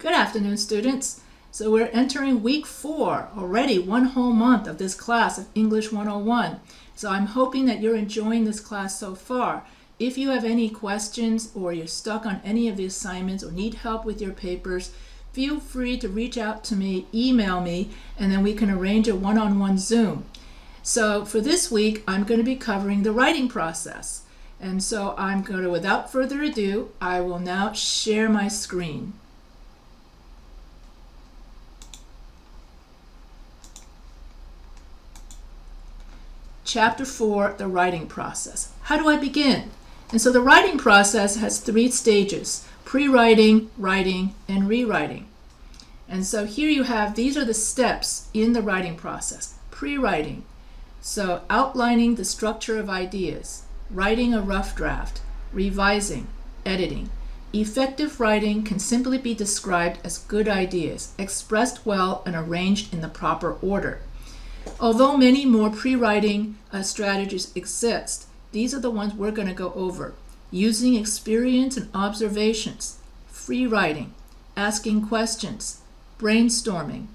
Good afternoon, students. So we're entering week 4 already, one whole month of this class of English 101. So I'm hoping that you're enjoying this class so far. If you have any questions or you're stuck on any of the assignments or need help with your papers, feel free to reach out to me, email me, and then we can arrange a one-on-one Zoom. So for this week, I'm going to be covering the writing process. And so I'm going to, without further ado, I will now share my screen. Chapter 4, the writing process. How do I begin? And so the writing process has 3 stages: pre-writing, writing, and rewriting. And so here you have, these are the steps in the writing process. Pre-writing, so outlining the structure of ideas, writing a rough draft, revising, editing. Effective writing can simply be described as good ideas, expressed well and arranged in the proper order. Although many more pre-writing strategies exist, these are the ones we're going to go over. Using experience and observations, free writing, asking questions, brainstorming,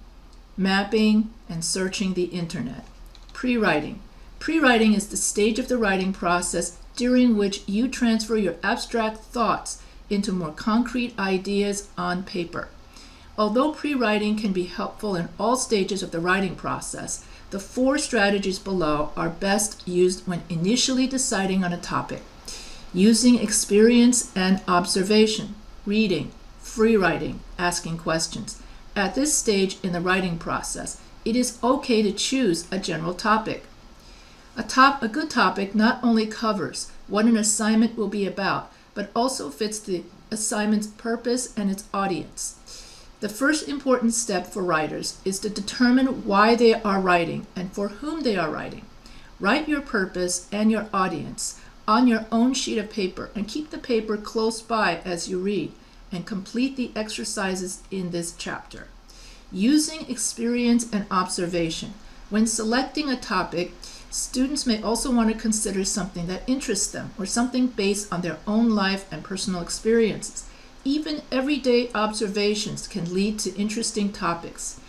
mapping, and searching the internet. Pre-writing. Pre-writing is the stage of the writing process during which you transfer your abstract thoughts into more concrete ideas on paper. Although pre-writing can be helpful in all stages of the writing process, the 4 strategies below are best used when initially deciding on a topic. Using experience and observation, reading, free writing, asking questions. At this stage in the writing process, it is okay to choose a general topic. A good topic not only covers what an assignment will be about, but also fits the assignment's purpose and its audience. The first important step for writers is to determine why they are writing and for whom they are writing. Write your purpose and your audience on your own sheet of paper and keep the paper close by as you read, and complete the exercises in this chapter. Using experience and observation. When selecting a topic, students may also want to consider something that interests them or something based on their own life and personal experiences. Even everyday observations can lead to interesting topics.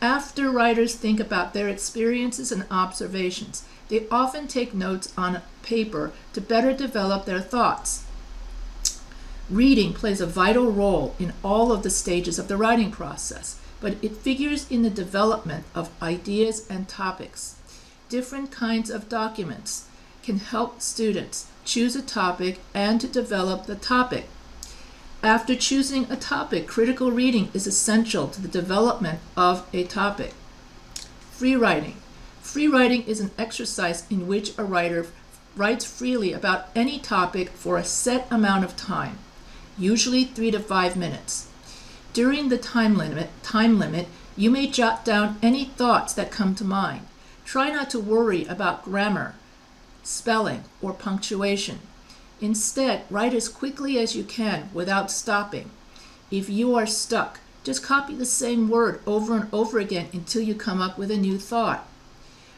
After writers think about their experiences and observations, they often take notes on paper to better develop their thoughts. Reading plays a vital role in all of the stages of the writing process, but it figures in the development of ideas and topics. Different kinds of documents can help students choose a topic and to develop the topic. After choosing a topic, critical reading is essential to the development of a topic. Free writing. Free writing is an exercise in which a writer writes freely about any topic for a set amount of time, usually 3 to 5 minutes. During the time limit, you may jot down any thoughts that come to mind. Try not to worry about grammar, spelling, or punctuation. Instead, write as quickly as you can without stopping. If you are stuck, just copy the same word over and over again until you come up with a new thought.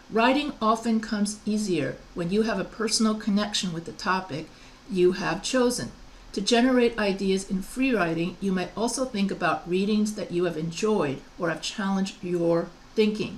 Writing often comes easier when you have a personal connection with the topic you have chosen. To generate ideas in free writing, you might also think about readings that you have enjoyed or have challenged your thinking.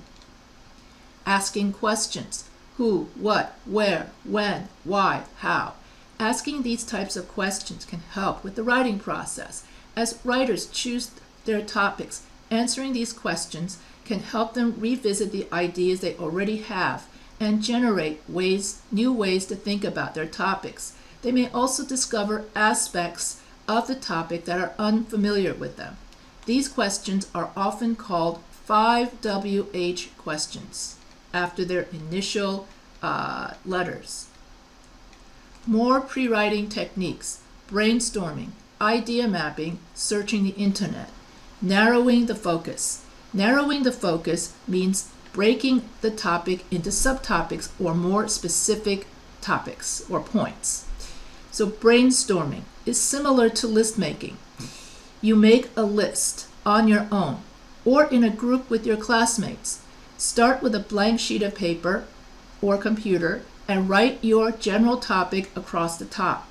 Asking questions: who, what, where, when, why, how. Asking these types of questions can help with the writing process. As writers choose their topics, answering these questions can help them revisit the ideas they already have and generate new ways to think about their topics. They may also discover aspects of the topic that are unfamiliar with them. These questions are often called 5WH questions, after their initial letters. More pre-writing techniques: brainstorming, idea mapping, searching the internet. Narrowing the focus. Narrowing the focus means breaking the topic into subtopics or more specific topics or points. So brainstorming is similar to list making. You make a list on your own or in a group with your classmates. Start with a blank sheet of paper or computer and write your general topic across the top.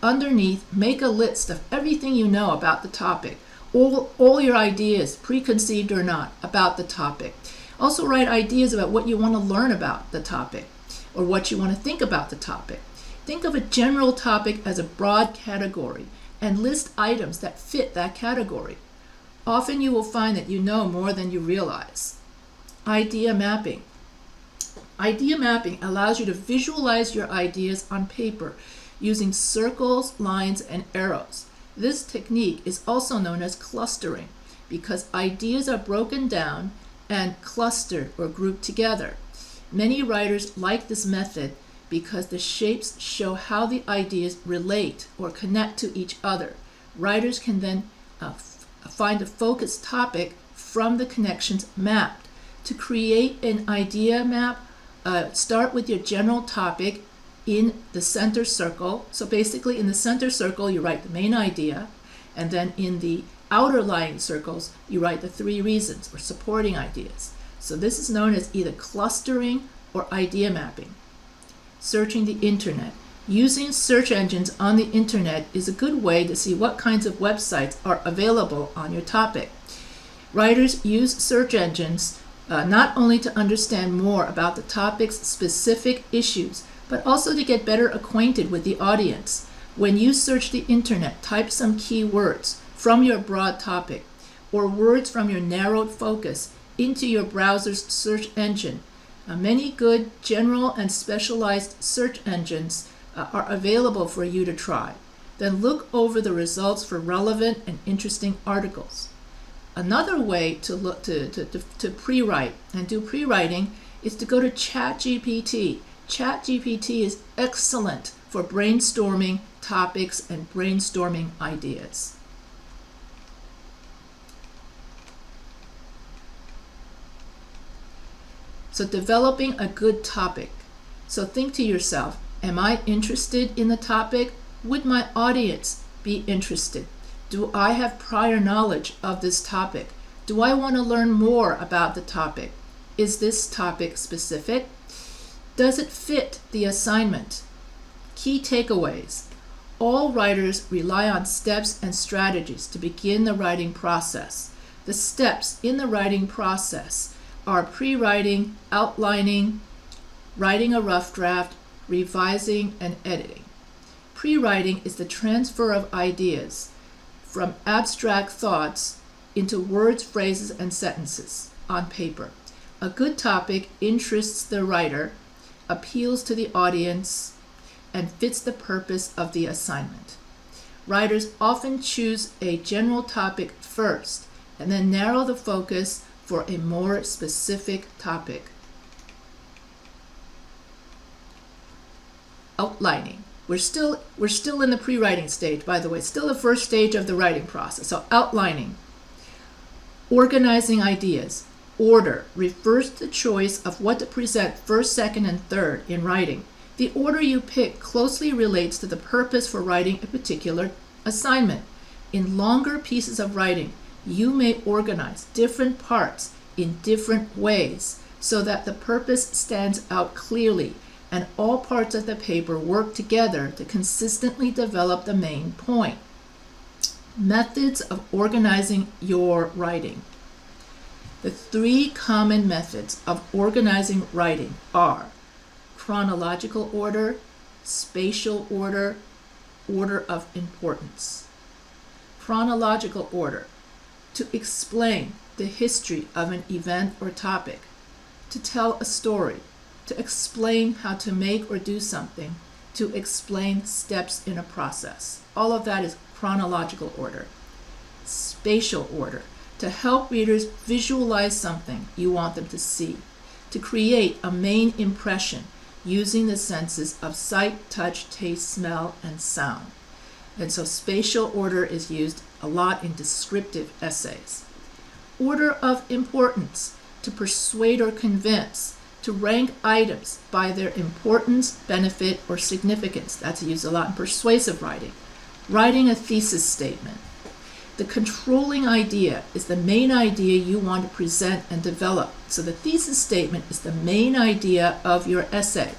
Underneath, make a list of everything you know about the topic, all your ideas, preconceived or not, about the topic. Also write ideas about what you want to learn about the topic or what you want to think about the topic. Think of a general topic as a broad category and list items that fit that category. Often you will find that you know more than you realize. Idea mapping. Idea mapping allows you to visualize your ideas on paper using circles, lines, and arrows. This technique is also known as clustering because ideas are broken down and clustered or grouped together. Many writers like this method because the shapes show how the ideas relate or connect to each other. Writers can then find a focused topic from the connections mapped. To create an idea map, start with your general topic in the center circle. So basically in the center circle you write the main idea, and then in the outer lying circles you write the three reasons or supporting ideas. So this is known as either clustering or idea mapping. Searching the internet. Using search engines on the internet is a good way to see what kinds of websites are available on your topic. Writers use search engines not only to understand more about the topic's specific issues, but also to get better acquainted with the audience. When you search the internet, type some key words from your broad topic or words from your narrowed focus into your browser's search engine. Many good general and specialized search engines are available for you to try. Then look over the results for relevant and interesting articles. Another way to pre-write and do pre-writing is to go to ChatGPT. ChatGPT is excellent for brainstorming topics and brainstorming ideas. So developing a good topic. So think to yourself, am I interested in the topic? Would my audience be interested? Do I have prior knowledge of this topic? Do I want to learn more about the topic? Is this topic specific? Does it fit the assignment? Key takeaways. All writers rely on steps and strategies to begin the writing process. The steps in the writing process are pre-writing, outlining, writing a rough draft, revising, and editing. Pre-writing is the transfer of ideas from abstract thoughts into words, phrases, and sentences on paper. A good topic interests the writer, appeals to the audience, and fits the purpose of the assignment. Writers often choose a general topic first and then narrow the focus for a more specific topic. Outlining. We're still in the pre-writing stage, by the way, still the first stage of the writing process. So outlining. Organizing ideas. Order refers to the choice of what to present first, second, and third in writing. The order you pick closely relates to the purpose for writing a particular assignment. In longer pieces of writing, you may organize different parts in different ways so that the purpose stands out clearly and all parts of the paper work together to consistently develop the main point. Methods of organizing your writing. The three common methods of organizing writing are chronological order, spatial order, order of importance. Chronological order. To explain the history of an event or topic. To tell a story. To explain how to make or do something. To explain steps in a process. All of that is chronological order. Spatial order. To help readers visualize something you want them to see. To create a main impression using the senses of sight, touch, taste, smell, and sound. And so spatial order is used a lot in descriptive essays. Order of importance. To persuade or convince. To rank items by their importance, benefit, or significance. That's used a lot in persuasive writing. Writing a thesis statement. The controlling idea is the main idea you want to present and develop. So the thesis statement is the main idea of your essay.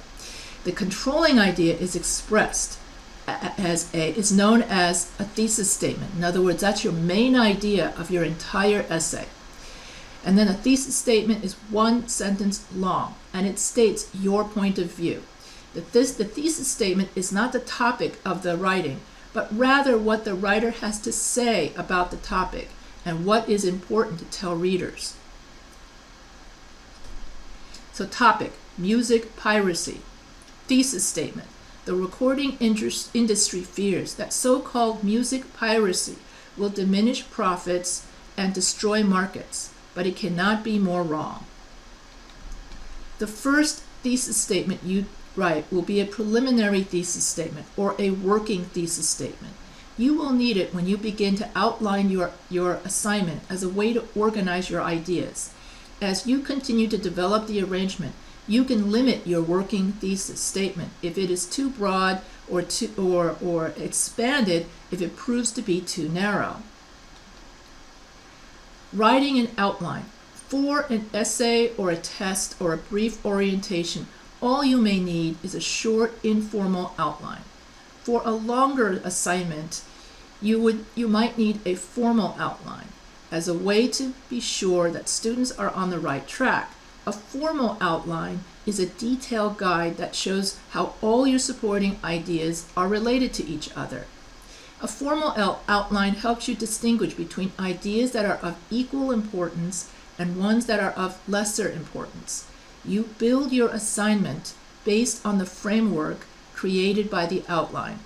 The controlling idea is expressed is known as a thesis statement. In other words, that's your main idea of your entire essay. And then a thesis statement is one sentence long, and it states your point of view. The thesis statement is not the topic of the writing, but rather what the writer has to say about the topic and what is important to tell readers. So topic, music piracy. Thesis statement. The recording industry fears that so-called music piracy will diminish profits and destroy markets, but it cannot be more wrong. The first thesis statement you write will be a preliminary thesis statement or a working thesis statement. You will need it when you begin to outline your assignment as a way to organize your ideas. As you continue to develop the arrangement, you can limit your working thesis statement if it is too broad or expanded if it proves to be too narrow. Writing an outline. For an essay or a test or a brief orientation, all you may need is a short, informal outline. For a longer assignment, you might need a formal outline. As a way to be sure that students are on the right track, a formal outline is a detailed guide that shows how all your supporting ideas are related to each other. A formal outline helps you distinguish between ideas that are of equal importance and ones that are of lesser importance. You build your assignment based on the framework created by the outline.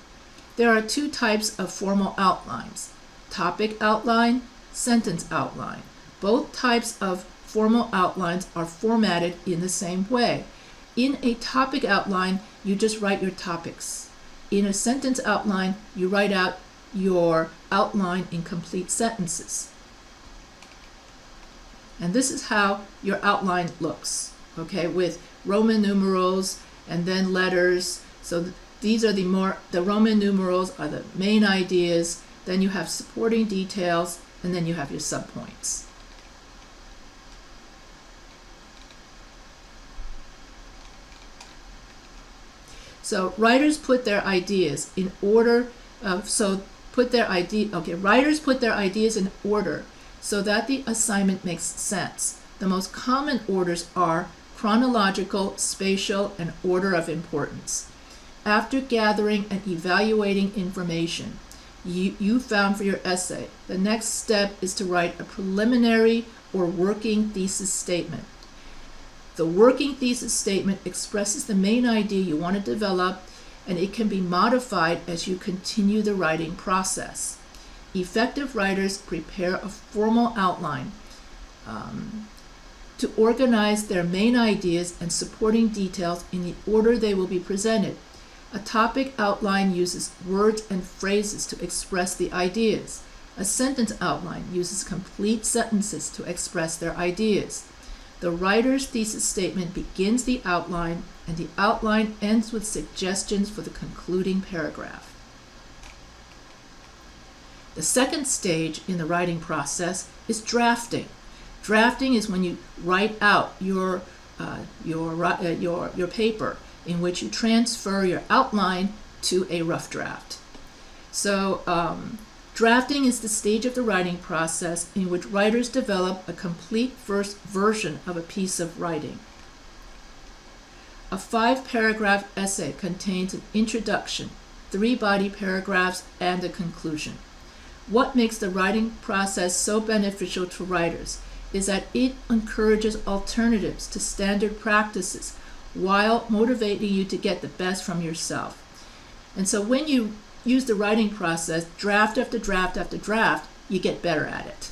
There are two types of formal outlines: topic outline, sentence outline. Both types of formal outlines are formatted in the same way. In a topic outline, you just write your topics. In a sentence outline, you write out your outline in complete sentences. And this is how your outline looks, okay, with Roman numerals and then letters. So these are the Roman numerals are the main ideas. Then you have supporting details, and then you have your subpoints. So writers put their ideas in order. Writers put their ideas in order so that the assignment makes sense. The most common orders are chronological, spatial, and order of importance. After gathering and evaluating information you found for your essay, the next step is to write a preliminary or working thesis statement. The working thesis statement expresses the main idea you want to develop, and it can be modified as you continue the writing process. Effective writers prepare a formal outline to organize their main ideas and supporting details in the order they will be presented. A topic outline uses words and phrases to express the ideas. A sentence outline uses complete sentences to express their ideas. The writer's thesis statement begins the outline, and the outline ends with suggestions for the concluding paragraph. The second stage in the writing process is drafting. Drafting is when you write out your paper, in which you transfer your outline to a rough draft. So drafting is the stage of the writing process in which writers develop a complete first version of a piece of writing. A 5-paragraph essay contains an introduction, 3 body paragraphs, and a conclusion. What makes the writing process so beneficial to writers is that it encourages alternatives to standard practices while motivating you to get the best from yourself. And so when you use the writing process, draft after draft after draft, you get better at it.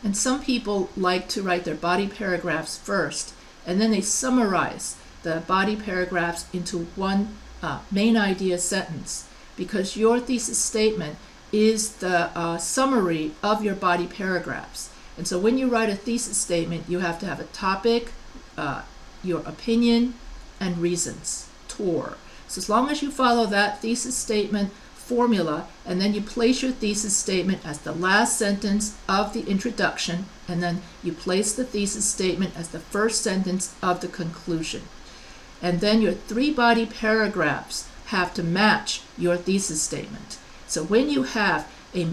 And some people like to write their body paragraphs first, and then they summarize the body paragraphs into one main idea sentence, because your thesis statement is the summary of your body paragraphs. And so when you write a thesis statement, you have to have a topic, your opinion, and reasons, TOR. So as long as you follow that thesis statement formula, and then you place your thesis statement as the last sentence of the introduction, and then you place the thesis statement as the first sentence of the conclusion. And then your 3 body paragraphs have to match your thesis statement. So when you have a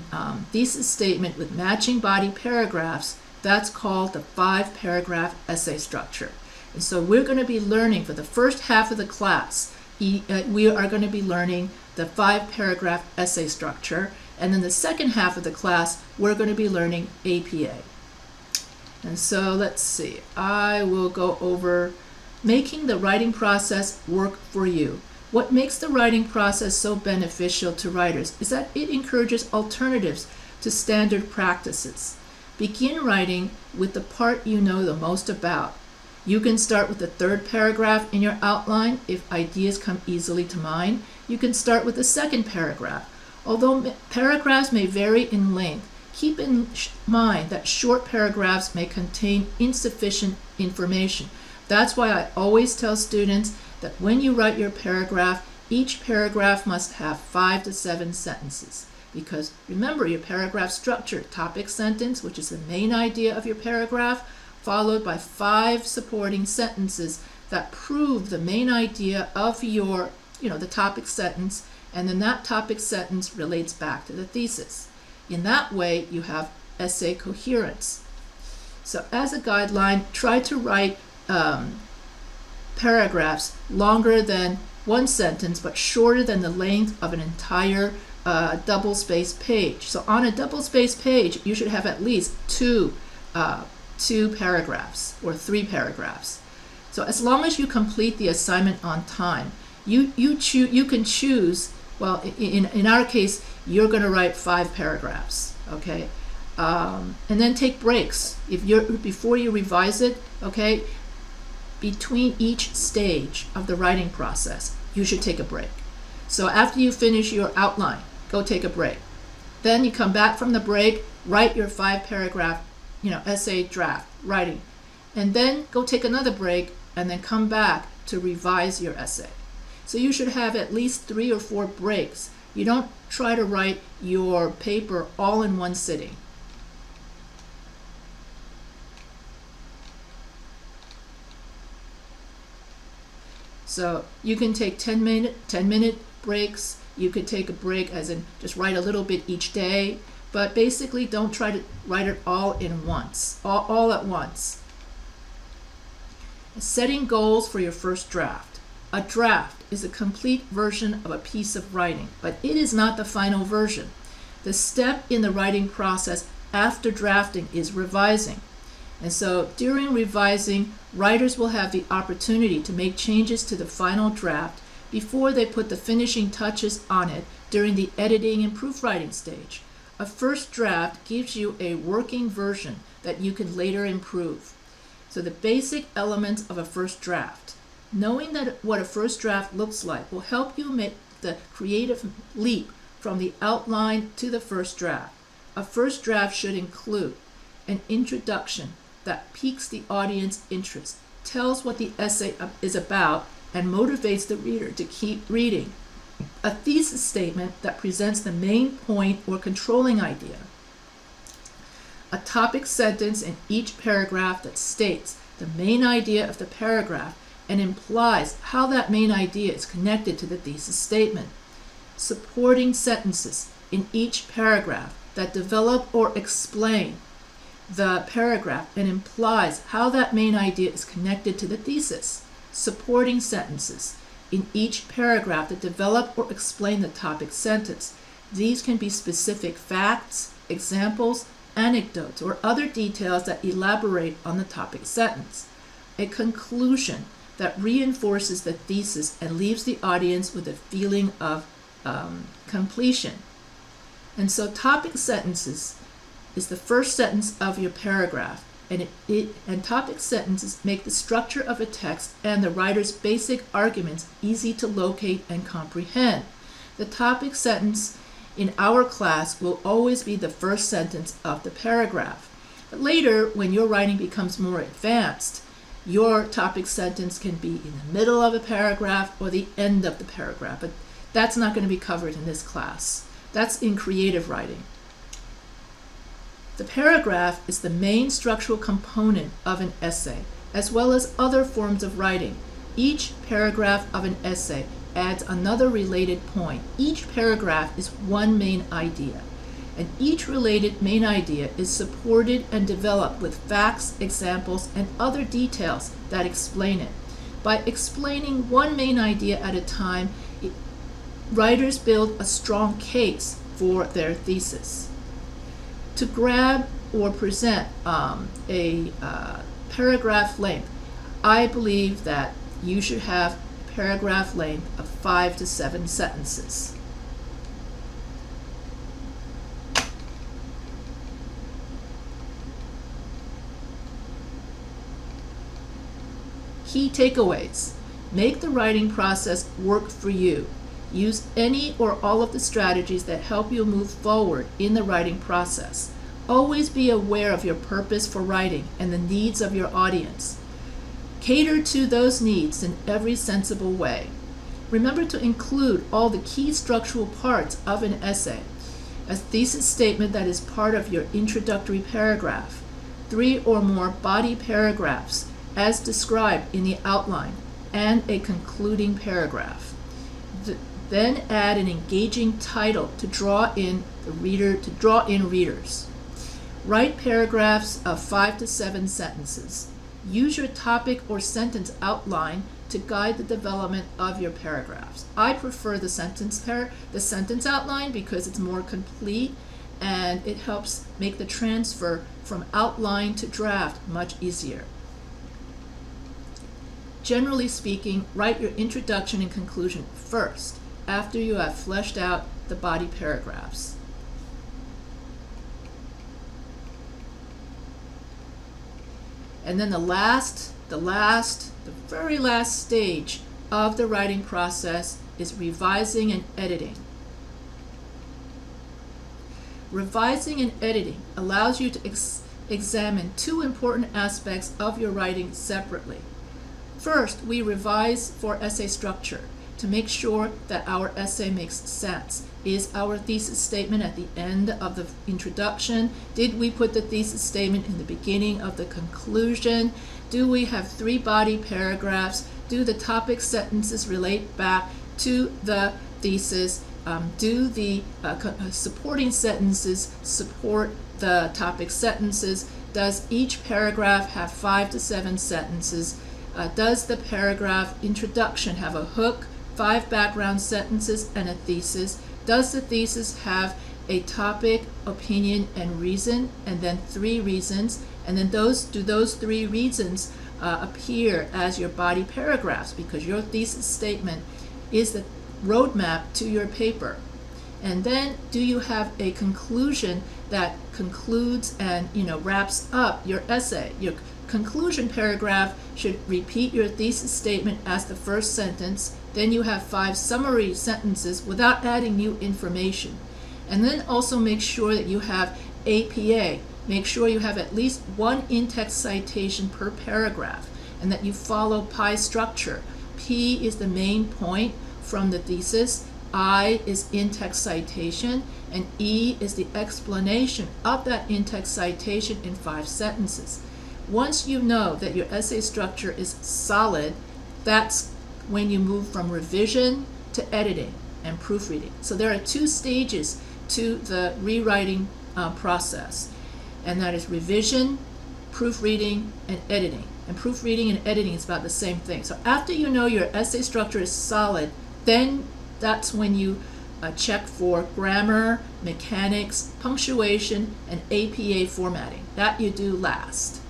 thesis statement with matching body paragraphs, that's called the 5-paragraph essay structure. And so we're going to be learning for the first half of the class, we are going to be learning the 5-paragraph essay structure. And then the second half of the class, we're going to be learning APA. And so let's see, I will go over making the writing process work for you. What makes the writing process so beneficial to writers is that it encourages alternatives to standard practices. Begin writing with the part you know the most about. You can start with the 3rd paragraph in your outline if ideas come easily to mind. You can start with the 2nd paragraph. Although paragraphs may vary in length, keep in mind that short paragraphs may contain insufficient information. That's why I always tell students that when you write your paragraph, each paragraph must have 5 to 7 sentences. Because remember your paragraph structure, topic sentence, which is the main idea of your paragraph, followed by 5 supporting sentences that prove the main idea of your, the topic sentence, and then that topic sentence relates back to the thesis. In that way, you have essay coherence. So as a guideline, try to write paragraphs longer than 1 sentence, but shorter than the length of an entire double-spaced page. So on a double-spaced page, you should have at least 2 paragraphs or 3 paragraphs. So as long as you complete the assignment on time, you can choose. Well, in our case, you're going to write 5 paragraphs, okay? And then take breaks. Before you revise it, okay? Between each stage of the writing process, you should take a break. So after you finish your outline, go take a break. Then you come back from the break, write your 5-paragraph, essay draft writing, and then go take another break, and then come back to revise your essay. So you should have at least 3 or 4 breaks. You don't try to write your paper all in one sitting. So you can take 10-minute breaks. You could take a break as in just write a little bit each day, but basically don't try to write it all at once. Setting goals for your first draft. A draft is a complete version of a piece of writing, but it is not the final version. The step in the writing process after drafting is revising. And so during revising, writers will have the opportunity to make changes to the final draft before they put the finishing touches on it during the editing and proofwriting stage. A first draft gives you a working version that you can later improve. So the basic elements of a first draft. Knowing what a first draft looks like will help you make the creative leap from the outline to the first draft. A first draft should include an introduction that piques the audience interest, tells what the essay is about, and motivates the reader to keep reading. A thesis statement that presents the main point or controlling idea. A topic sentence in each paragraph that states the main idea of the paragraph and implies how that main idea is connected to the thesis statement. Supporting sentences in each paragraph that develop or explain the paragraph and implies how that main idea is connected to the thesis. Supporting sentences in each paragraph that develop or explain the topic sentence. These can be specific facts, examples, anecdotes, or other details that elaborate on the topic sentence. A conclusion that reinforces the thesis and leaves the audience with a feeling of completion. And so topic sentences is the first sentence of your paragraph, and topic sentences make the structure of a text and the writer's basic arguments easy to locate and comprehend. The topic sentence in our class will always be the first sentence of the paragraph. But later, when your writing becomes more advanced, your topic sentence can be in the middle of a paragraph or the end of the paragraph, but that's not going to be covered in this class. That's in creative writing. The paragraph is the main structural component of an essay, as well as other forms of writing. Each paragraph of an essay adds another related point. Each paragraph is one main idea, and each related main idea is supported and developed with facts, examples, and other details that explain it. By explaining one main idea at a time, writers build a strong case for their thesis. To grab or present a paragraph length, I believe that you should have paragraph length of 5 to 7 sentences. Key takeaways. Make the writing process work for you. Use any or all of the strategies that help you move forward in the writing process. Always be aware of your purpose for writing and the needs of your audience. Cater to those needs in every sensible way. Remember to include all the key structural parts of an essay. A thesis statement that is part of your introductory paragraph. 3 or more body paragraphs as described in the outline, and a concluding paragraph. Then add an engaging title to draw in readers. Write paragraphs of 5 to 7 sentences. Use your topic or sentence outline to guide the development of your paragraphs. I prefer the sentence outline because it's more complete and it helps make the transfer from outline to draft much easier. Generally speaking, write your introduction and conclusion first, after you have fleshed out the body paragraphs. And then the very last stage of the writing process is revising and editing. Revising and editing allows you to examine 2 important aspects of your writing separately. First, we revise for essay structure to make sure that our essay makes sense. Is our thesis statement at the end of the introduction? Did we put the thesis statement in the beginning of the conclusion? Do we have 3 body paragraphs? Do the topic sentences relate back to the thesis? Do the supporting sentences support the topic sentences? Does each paragraph have 5 to 7 sentences? Does the paragraph introduction have a hook, 5 background sentences, and a thesis? Does the thesis have a topic, opinion, and reason, and then 3 reasons? And then do those 3 reasons appear as your body paragraphs, because your thesis statement is the roadmap to your paper? And then do you have a conclusion that concludes and wraps up your essay? Your conclusion paragraph should repeat your thesis statement as the first sentence. Then you have 5 summary sentences without adding new information. And then also make sure that you have APA. Make sure you have at least 1 in-text citation per paragraph, and that you follow PI structure. P is the main point from the thesis, I is in-text citation, and E is the explanation of that in-text citation in 5 sentences. Once you know that your essay structure is solid, that's when you move from revision to editing and proofreading. So there are 2 stages to the rewriting process, and that is revision, proofreading, and editing. And proofreading and editing is about the same thing. So after you know your essay structure is solid, then that's when you check for grammar, mechanics, punctuation, and APA formatting. That you do last.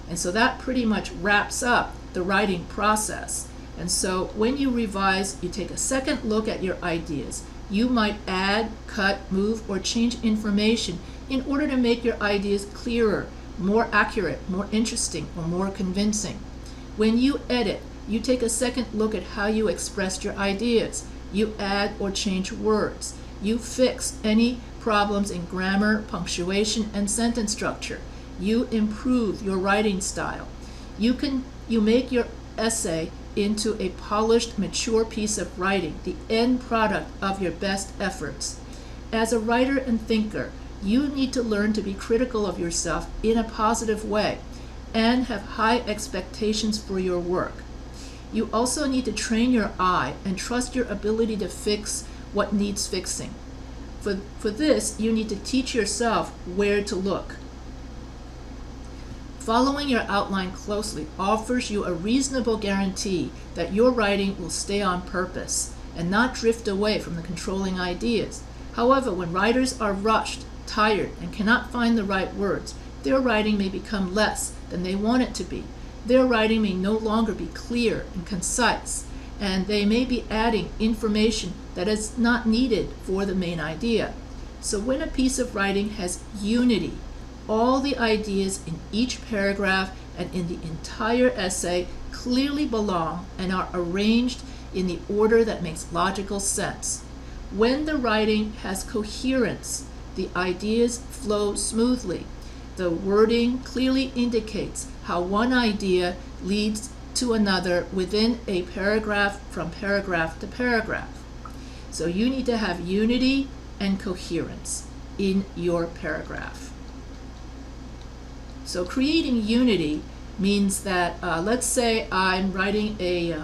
And so that pretty much wraps up the writing process. And so when you revise, you take a second look at your ideas. You might add, cut, move, or change information in order to make your ideas clearer, more accurate, more interesting, or more convincing. When you edit, you take a second look at how you expressed your ideas. You add or change words. You fix any problems in grammar, punctuation, and sentence structure. You improve your writing style. You make your essay into a polished, mature piece of writing, the end product of your best efforts. As a writer and thinker, you need to learn to be critical of yourself in a positive way and have high expectations for your work. You also need to train your eye and trust your ability to fix what needs fixing. For this, you need to teach yourself where to look. Following your outline closely offers you a reasonable guarantee that your writing will stay on purpose and not drift away from the controlling ideas. However, when writers are rushed, tired, and cannot find the right words, their writing may become less than they want it to be. Their writing may no longer be clear and concise, and they may be adding information that is not needed for the main idea. So when a piece of writing has unity, all the ideas in each paragraph and in the entire essay clearly belong and are arranged in the order that makes logical sense. When the writing has coherence, the ideas flow smoothly. The wording clearly indicates how one idea leads to another within a paragraph from paragraph to paragraph. So you need to have unity and coherence in your paragraph. So creating unity means that, let's say I'm writing a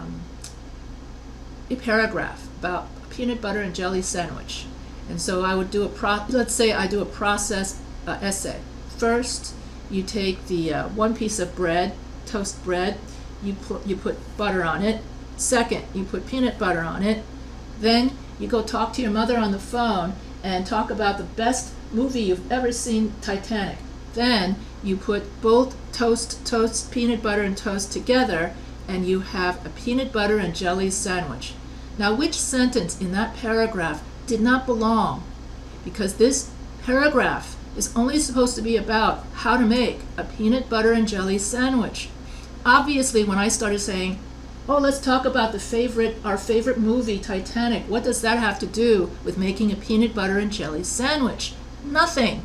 paragraph about a peanut butter and jelly sandwich. And so I would do let's say I do a process essay. First, you take the one piece of bread, toast bread, you put butter on it. Second, you put peanut butter on it. Then you go talk to your mother on the phone and talk about the best movie you've ever seen, Titanic. Then you put both toast, peanut butter and toast together, and you have a peanut butter and jelly sandwich. Now, which sentence in that paragraph did not belong? Because this paragraph is only supposed to be about how to make a peanut butter and jelly sandwich. Obviously, when I started saying, oh, let's talk about our favorite movie, Titanic, what does that have to do with making a peanut butter and jelly sandwich? Nothing.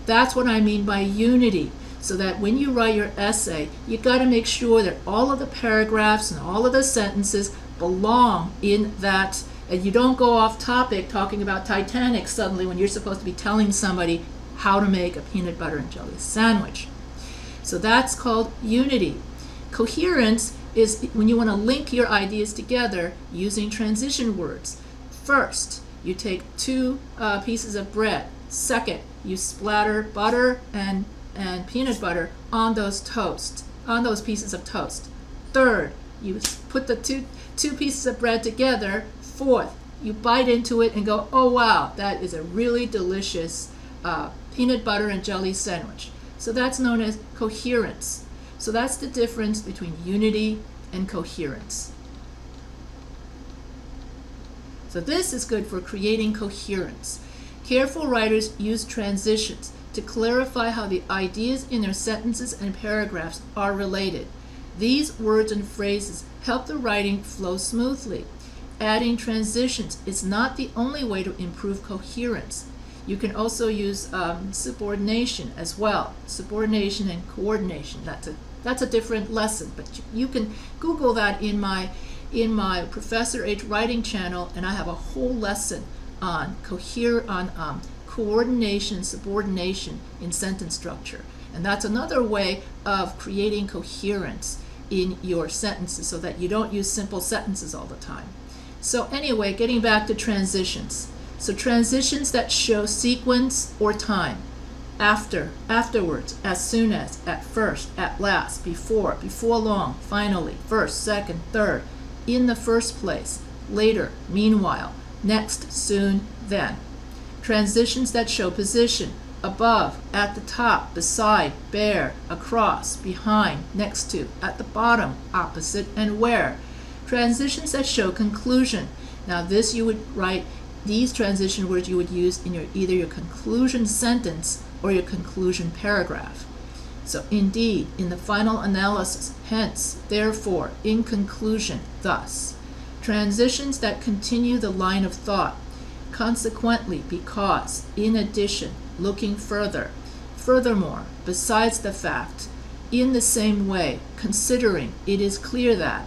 That's what I mean by unity. So that when you write your essay, you got to make sure that all of the paragraphs and all of the sentences belong in that, and you don't go off topic talking about Titanic suddenly when you're supposed to be telling somebody how to make a peanut butter and jelly sandwich. So that's called unity. Coherence is when you want to link your ideas together using transition words. First, you take two pieces of bread. Second, you splatter butter and peanut butter on those pieces of toast. Third, you put the two pieces of bread together. Fourth, you bite into it and go, oh wow, that is a really delicious peanut butter and jelly sandwich. So that's known as coherence. So that's the difference between unity and coherence. So this is good for creating coherence. Careful writers use transitions to clarify how the ideas in their sentences and paragraphs are related. These words and phrases help the writing flow smoothly. Adding transitions is not the only way to improve coherence. You can also use subordination as well. Subordination and coordination. That's a different lesson, but you can Google that in my Professor H writing channel, and I have a whole lesson on coordination, subordination in sentence structure. And that's another way of creating coherence in your sentences so that you don't use simple sentences all the time. So anyway, getting back to transitions. So transitions that show sequence or time. After, afterwards, as soon as, at first, at last, before long, finally, first, second, third, in the first place, later, meanwhile, next, soon, then. Transitions that show position. Above, at the top, beside, bare, across, behind, next to, at the bottom, opposite, and where. Transitions that show conclusion. Now this you would write, these transition words you would use in either your conclusion sentence or your conclusion paragraph. So indeed, in the final analysis, hence, therefore, in conclusion, thus. Transitions that continue the line of thought. Consequently, because, in addition, looking further. Furthermore, besides the fact, in the same way, considering, it is clear that.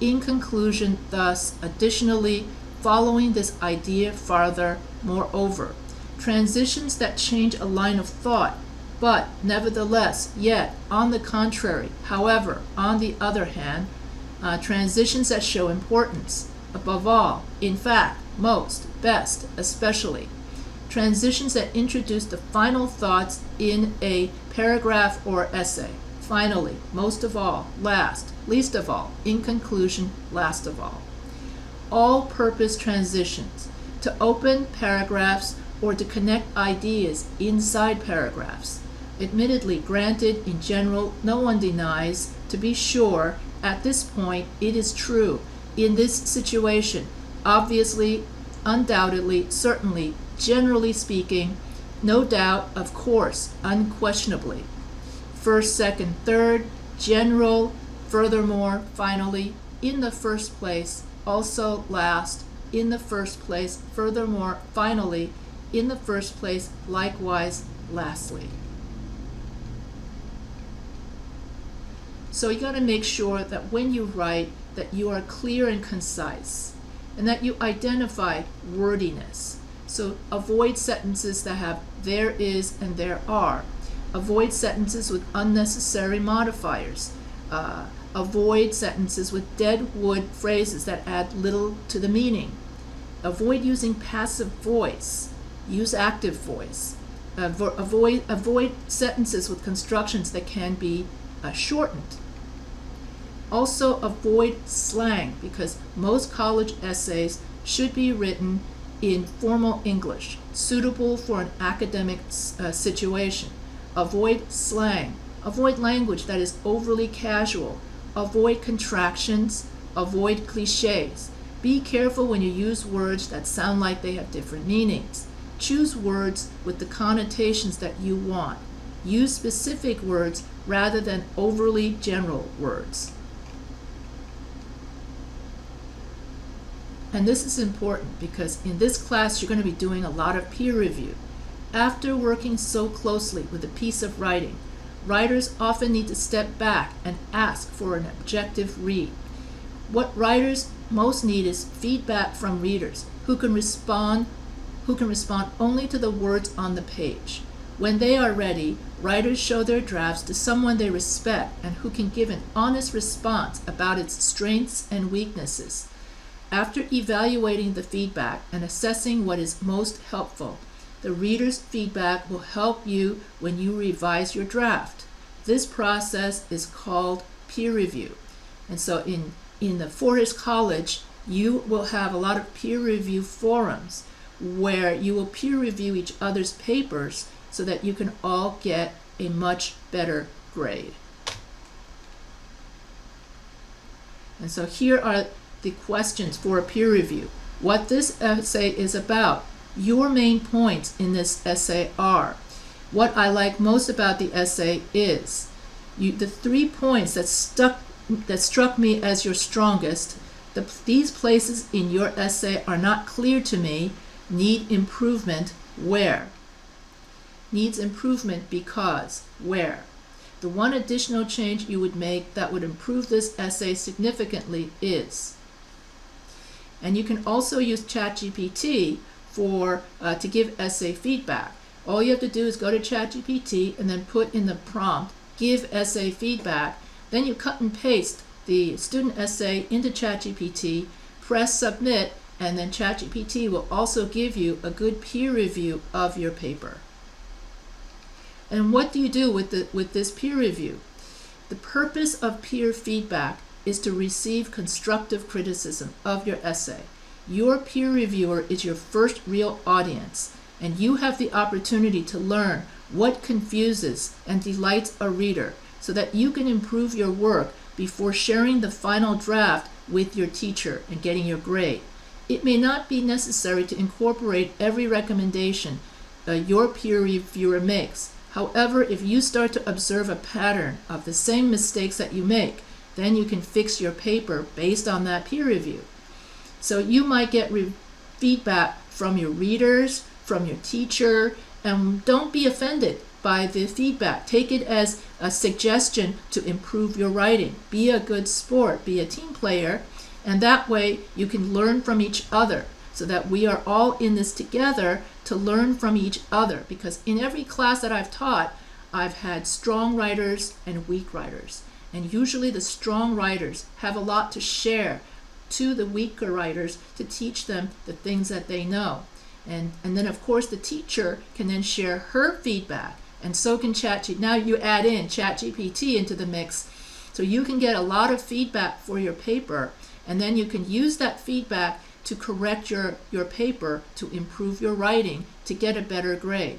In conclusion, thus, additionally, following this idea farther, moreover. Transitions that change a line of thought, but nevertheless, yet, on the contrary, however, on the other hand, Transitions that show importance, above all, in fact, most, best, especially. Transitions that introduce the final thoughts in a paragraph or essay. Finally, most of all, last, least of all, in conclusion, last of all. All-purpose transitions, to open paragraphs or to connect ideas inside paragraphs. Admittedly, granted, in general, no one denies, to be sure, at this point, it is true. In this situation, obviously, undoubtedly, certainly, generally speaking, no doubt, of course, unquestionably. First, second, third, general, furthermore, finally, in the first place, also last, in the first place, furthermore, finally, in the first place, likewise, lastly. So you got to make sure that when you write that you are clear and concise and that you identify wordiness. So avoid sentences that have there is and there are. Avoid sentences with unnecessary modifiers. Avoid sentences with dead wood phrases that add little to the meaning. Avoid using passive voice. Use active voice. Avoid sentences with constructions that can be shortened. Also avoid slang, because most college essays should be written in formal English, suitable for an academic situation. Avoid slang. Avoid language that is overly casual. Avoid contractions. Avoid cliches. Be careful when you use words that sound like they have different meanings. Choose words with the connotations that you want. Use specific words rather than overly general words. And this is important because in this class you're going to be doing a lot of peer review. After working so closely with a piece of writing, writers often need to step back and ask for an objective read. What writers most need is feedback from readers who can respond only to the words on the page. When they are ready, writers show their drafts to someone they respect and who can give an honest response about its strengths and weaknesses. After evaluating the feedback and assessing what is most helpful, the reader's feedback will help you when you revise your draft. This process is called peer review. And so in the Forest College, you will have a lot of peer review forums where you will peer review each other's papers so that you can all get a much better grade. And so here are the questions for a peer review. What this essay is about. Your main points in this essay are. What I like most about the essay is the 3 points that struck me as your strongest. These places in your essay are not clear to me. Need improvement where? Needs improvement because where? The one additional change you would make that would improve this essay significantly is. And you can also use ChatGPT to give essay feedback. All you have to do is go to ChatGPT and then put in the prompt, give essay feedback. Then you cut and paste the student essay into ChatGPT, press submit, and then ChatGPT will also give you a good peer review of your paper. And what do you do with this peer review? The purpose of peer feedback is to receive constructive criticism of your essay. Your peer reviewer is your first real audience, and you have the opportunity to learn what confuses and delights a reader so that you can improve your work before sharing the final draft with your teacher and getting your grade. It may not be necessary to incorporate every recommendation your peer reviewer makes. However, if you start to observe a pattern of the same mistakes that you make, then you can fix your paper based on that peer review. So you might get feedback from your readers, from your teacher, and don't be offended by the feedback. Take it as a suggestion to improve your writing. Be a good sport, be a team player, and that way you can learn from each other so that we are all in this together to learn from each other. Because in every class that I've taught, I've had strong writers and weak writers. And usually the strong writers have a lot to share to the weaker writers to teach them the things that they know. And then of course the teacher can then share her feedback, and so can ChatGPT. Now you add in ChatGPT into the mix, so you can get a lot of feedback for your paper, and then you can use that feedback to correct your paper, to improve your writing, to get a better grade.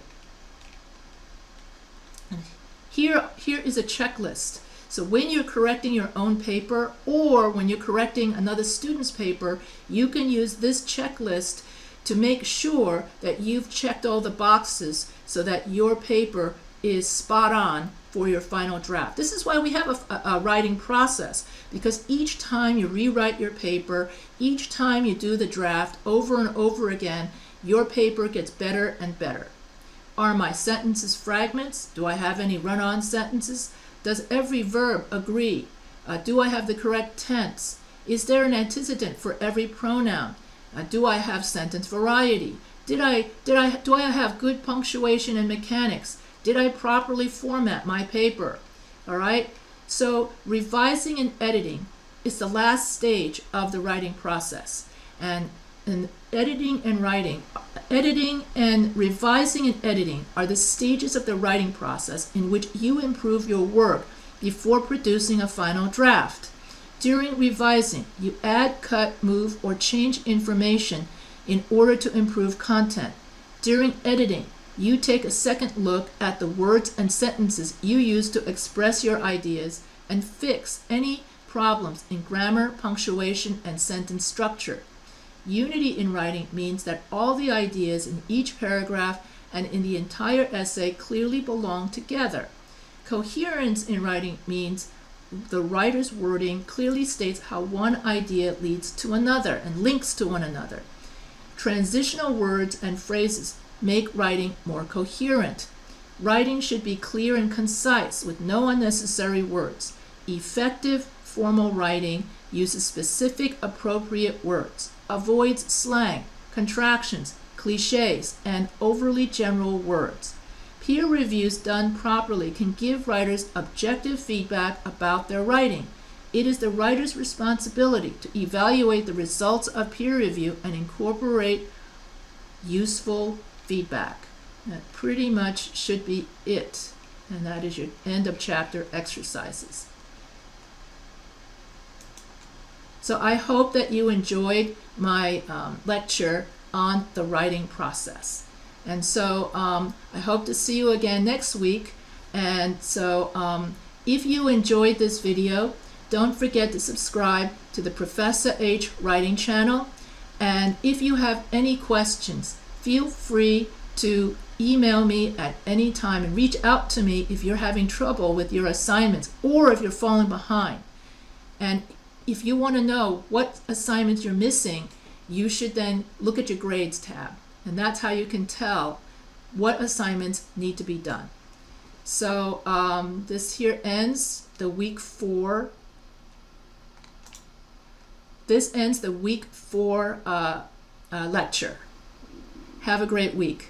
And here is a checklist. So when you're correcting your own paper, or when you're correcting another student's paper, you can use this checklist to make sure that you've checked all the boxes so that your paper is spot on for your final draft. This is why we have a writing process, because each time you rewrite your paper, each time you do the draft over and over again, your paper gets better and better. Are my sentences fragments? Do I have any run-on sentences? Does every verb agree? Do I have the correct tense? Is there an antecedent for every pronoun? Do I have sentence variety? Do I have good punctuation and mechanics? Did I properly format my paper? All right. So revising and editing is the last stage of the writing process. And editing and writing, editing and revising and editing are the stages of the writing process in which you improve your work before producing a final draft. During revising, you add, cut, move, or change information in order to improve content. During editing, you take a second look at the words and sentences you use to express your ideas and fix any problems in grammar, punctuation, and sentence structure. Unity in writing means that all the ideas in each paragraph and in the entire essay clearly belong together. Coherence in writing means the writer's wording clearly states how one idea leads to another and links to one another. Transitional words and phrases make writing more coherent. Writing should be clear and concise with no unnecessary words. Effective formal writing uses specific, appropriate words, avoids slang, contractions, cliches, and overly general words. Peer reviews done properly can give writers objective feedback about their writing. It is the writer's responsibility to evaluate the results of peer review and incorporate useful feedback. That pretty much should be it. And that is your end of chapter exercises. So I hope that you enjoyed my lecture on the writing process. And so I hope to see you again next week. And so if you enjoyed this video, don't forget to subscribe to the Professor H Writing channel. And if you have any questions, feel free to email me at any time and reach out to me if you're having trouble with your assignments or if you're falling behind. And if you want to know what assignments you're missing, you should then look at your grades tab. And that's how you can tell what assignments need to be done. So this here ends the week 4. This ends the week 4 lecture. Have a great week.